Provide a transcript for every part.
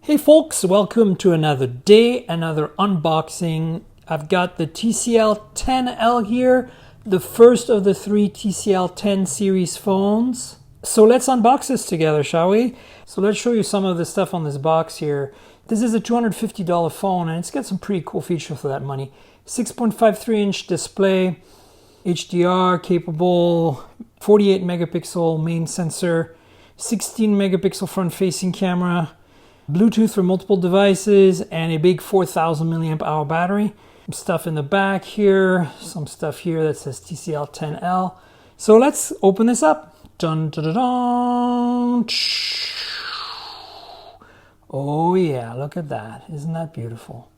Hey folks, welcome to another day, another unboxing. I've got the TCL 10L here, the first of the three TCL 10 series phones. So let's unbox this together, shall we? So let's show you some of the stuff on this box here. This is a $250 phone and it's got some pretty cool features for that money. 6.53-inch display, HDR capable, 48 megapixel main sensor, 16 megapixel front-facing camera, Bluetooth for multiple devices, and a big 4,000 milliamp hour battery. Some stuff in the back here, some stuff here that says TCL 10L. So let's open this up. Dun, dun, dun, dun. Oh yeah, look at that. Isn't that beautiful?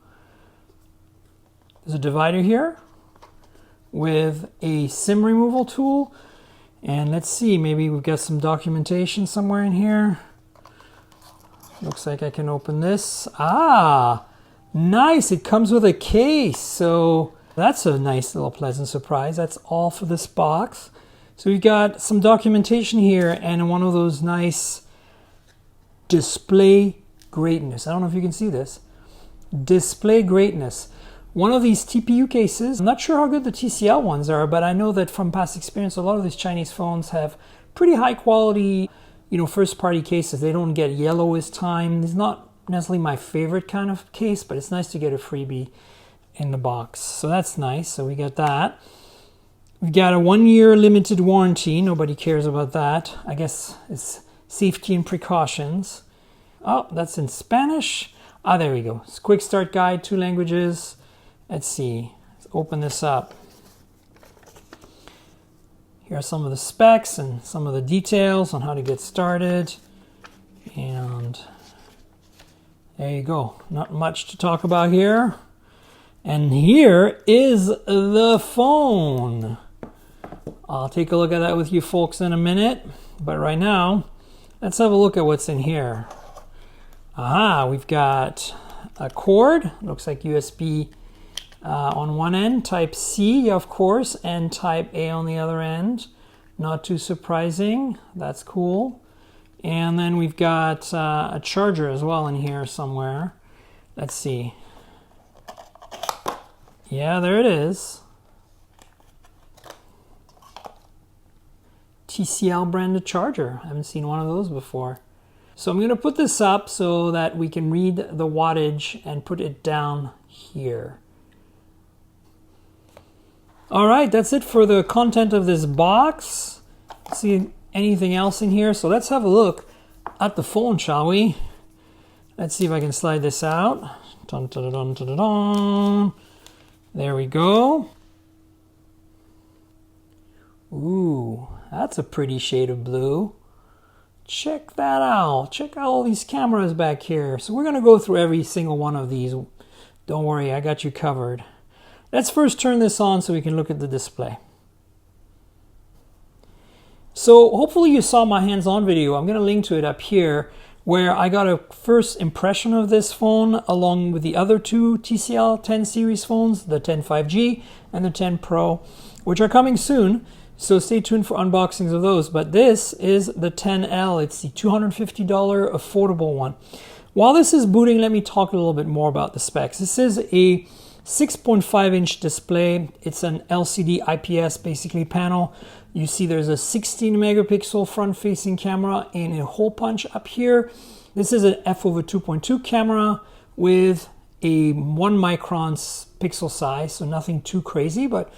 There's a divider here with a SIM removal tool. And let's see, maybe we've got some documentation somewhere in here. Looks like I can open this. Ah, nice. It comes with a case. So that's a nice little pleasant surprise. That's all for this box. So we've got some documentation here and one of those nice display greatness. I don't know if you can see this. Display greatness. One of these TPU cases. I'm not sure how good the TCL ones are, but I know that from past experience, a lot of these Chinese phones have pretty high quality, first party cases. They don't get yellow as time. It's not necessarily my favorite kind of case, but it's nice to get a freebie in the box. So that's nice. So we got that. We've got a 1-year limited warranty. Nobody cares about that. I guess it's safety and precautions. Oh, that's in Spanish. Ah, there we go. It's quick start guide, 2 languages. Let's see. Let's open this up. Here are some of the specs and some of the details on how to get started. And there you go. Not much to talk about here. And here is the phone. I'll take a look at that with you folks in a minute. But right now, let's have a look at what's in here. Aha, we've got a cord. Looks like USB on one end, type C, of course, and type A on the other end. Not too surprising. That's cool. And then we've got a charger as well in here somewhere. Let's see. Yeah, there it is. TCL branded charger. I haven't seen one of those before. So I'm going to put this up so that we can read the wattage and put it down here. All right, that's it for the content of this box. See anything else in here? So let's have a look at the phone, shall we? Let's see if I can slide this out. Dun, dun, dun, dun, dun, dun. There we go. Ooh, that's a pretty shade of blue. Check that out. Check out all these cameras back here. So we're going to go through every single one of these. Don't worry, I got you covered. Let's first turn this on so we can look at the display. So hopefully you saw my hands-on video. I'm going to link to it up here where I got a first impression of this phone along with the other two TCL 10 series phones, the 10 5G and the 10 Pro, which are coming soon. So stay tuned for unboxings of those. But this is the 10L. It's the $250 affordable one. While this is booting, let me talk a little bit more about the specs. This is a 6.5-inch display. It's an LCD IPS basically panel. You see there's a 16 megapixel front-facing camera and a hole punch up here. This is an f/2.2 camera with a 1 micron pixel size, so nothing too crazy, but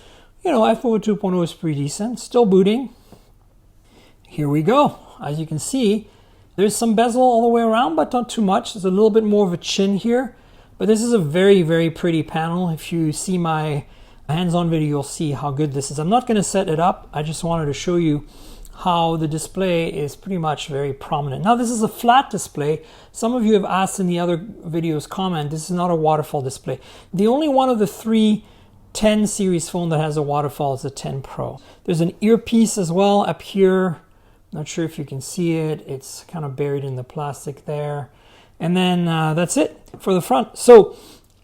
f/2.0 is pretty decent. Still booting. Here we go. As you can see, there's some bezel all the way around, but not too much. There's a little bit more of a chin here. But this is a very, very pretty panel. If you see my hands-on video, you'll see how good this is. I'm not going to set it up. I just wanted to show you how the display is pretty much very prominent. Now, this is a flat display. Some of you have asked in the other videos comment, this is not a waterfall display. The only one of the three 10 series phone that has a waterfall is the 10 Pro. There's an earpiece as well up here. Not sure if you can see it. It's kind of buried in the plastic there. And then that's it for the front. So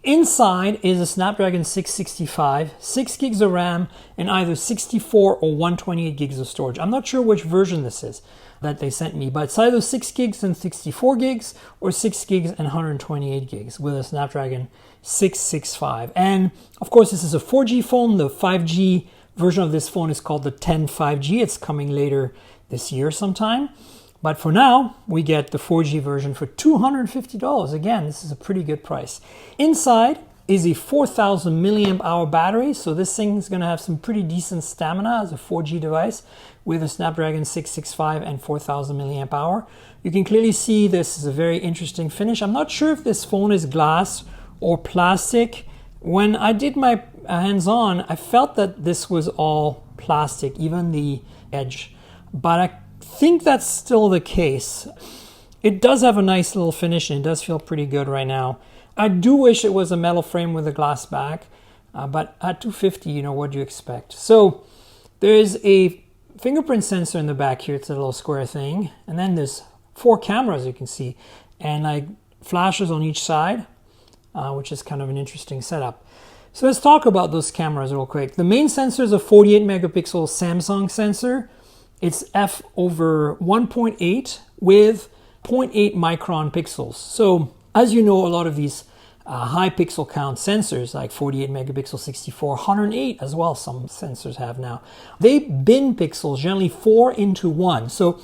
Inside is a Snapdragon 665, 6 gigs of RAM, and either 64 or 128 gigs of storage. I'm not sure which version this is that they sent me, but it's either 6 gigs and 64 gigs or 6 gigs and 128 gigs with a Snapdragon 665. And of course, this is a 4G phone. The 5G version of this phone is called the 10 5G. It's coming later this year sometime. But for now, we get the 4G version for $250. Again, this is a pretty good price. Inside is a 4,000 milliamp hour battery. So this thing is going to have some pretty decent stamina as a 4G device with a Snapdragon 665 and 4,000 milliamp hour. You can clearly see this is a very interesting finish. I'm not sure if this phone is glass or plastic. When I did my hands-on, I felt that this was all plastic, even the edge. But I think that's still the case. It does have a nice little finish and it does feel pretty good right now. I do wish it was a metal frame with a glass back, but at $250, what do you expect? So there's a fingerprint sensor in the back here. It's a little square thing. And then there's 4 cameras, you can see, and like flashes on each side, which is kind of an interesting setup. So let's talk about those cameras real quick. The main sensor is a 48 megapixel Samsung sensor. It's f/1.8 with 0.8 micron pixels. So as you know, a lot of these high pixel count sensors like 48 megapixel, 64, 108 as well, some sensors have now. They bin pixels generally 4:1. So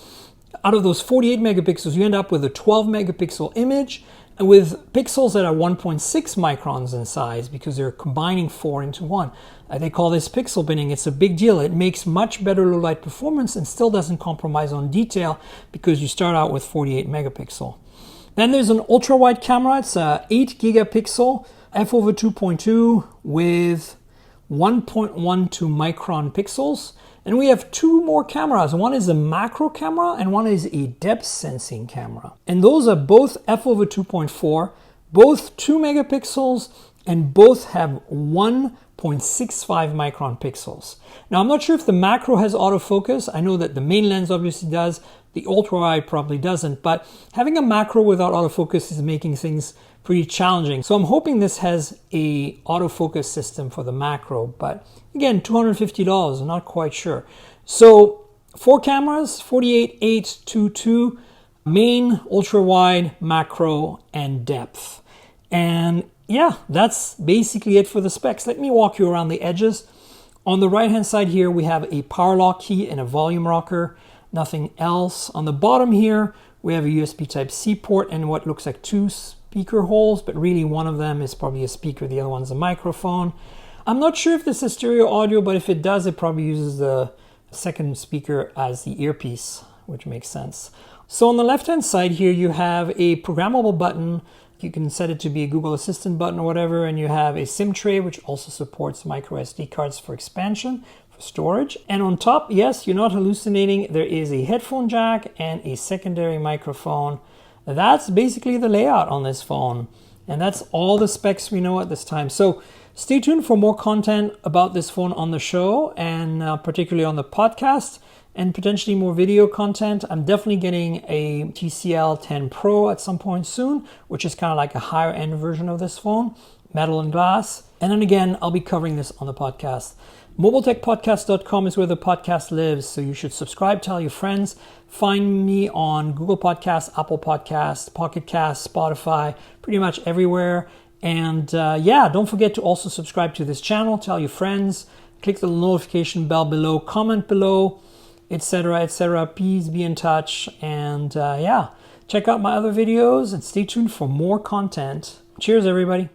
out of those 48 megapixels, you end up with a 12 megapixel image and with pixels that are 1.6 microns in size because they're combining 4:1. They call this pixel binning. It's a big deal. It makes much better low light performance and still doesn't compromise on detail because you start out with 48 megapixel. Then there's an ultra wide camera. It's a 8 gigapixel f/2.2 with 1.12 micron pixels. And we have 2 more cameras. One is a macro camera and one is a depth sensing camera. And those are both f/2.4, both 2 megapixels, and both have 1.65 micron pixels. Now, I'm not sure if the macro has autofocus. I know that the main lens obviously does. The ultra wide probably doesn't, but having a macro without autofocus is making things pretty challenging. So I'm hoping this has a autofocus system for the macro, but again, $250, I'm not quite sure. So 4 cameras, 48, 8, 2, 2, main, ultra wide, macro, and depth. And yeah, that's basically it for the specs. Let me walk you around the edges. On the right hand side here, we have a power lock key and a volume rocker, nothing else. On the bottom here, we have a USB Type-C port and what looks like 2 speaker holes, but really one of them is probably a speaker, the other one's a microphone. I'm not sure if this is stereo audio, but if it does, it probably uses the second speaker as the earpiece, which makes sense. So on the left-hand side here, you have a programmable button. You can set it to be a Google Assistant button or whatever, and you have a SIM tray, which also supports micro SD cards for expansion, for storage. And on top, yes, you're not hallucinating, there is a headphone jack and a secondary microphone. That's basically the layout on this phone. And that's all the specs we know at this time. So stay tuned for more content about this phone on the show and particularly on the podcast and potentially more video content. I'm definitely getting a TCL 10 Pro at some point soon, which is kind of like a higher end version of this phone, metal and glass. And then again, I'll be covering this on the podcast. MobileTechPodcast.com is where the podcast lives, so you should subscribe, tell your friends. Find me on Google Podcasts, Apple Podcasts, Pocket Casts, Spotify, pretty much everywhere. And yeah, don't forget to also subscribe to this channel, tell your friends, click the notification bell below, comment below, etc., etc. Please be in touch. And yeah, check out my other videos and stay tuned for more content. Cheers, everybody.